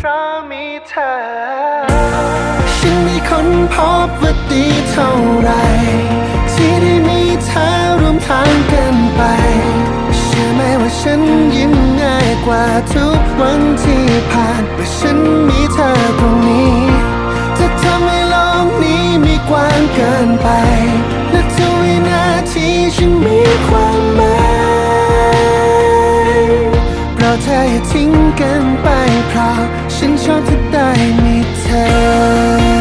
ราะมีเธอฉันไม่ค้นพบว่าดีเท่าไรที่ได้มีเธอร่วมทางกันไปเชื่อไหมว่าฉันยิ้มง่ายกว่าทุกวันที่ผ่านเมื่อฉันมีเธอตรงนี้จะทำให้โลกนี้มีกว้างเกินไปและทุกวินาทีฉันมีความหมายเพราะเธออย่าทิ้งกันไปเพราะฉันชอบที่ได้มีเธอ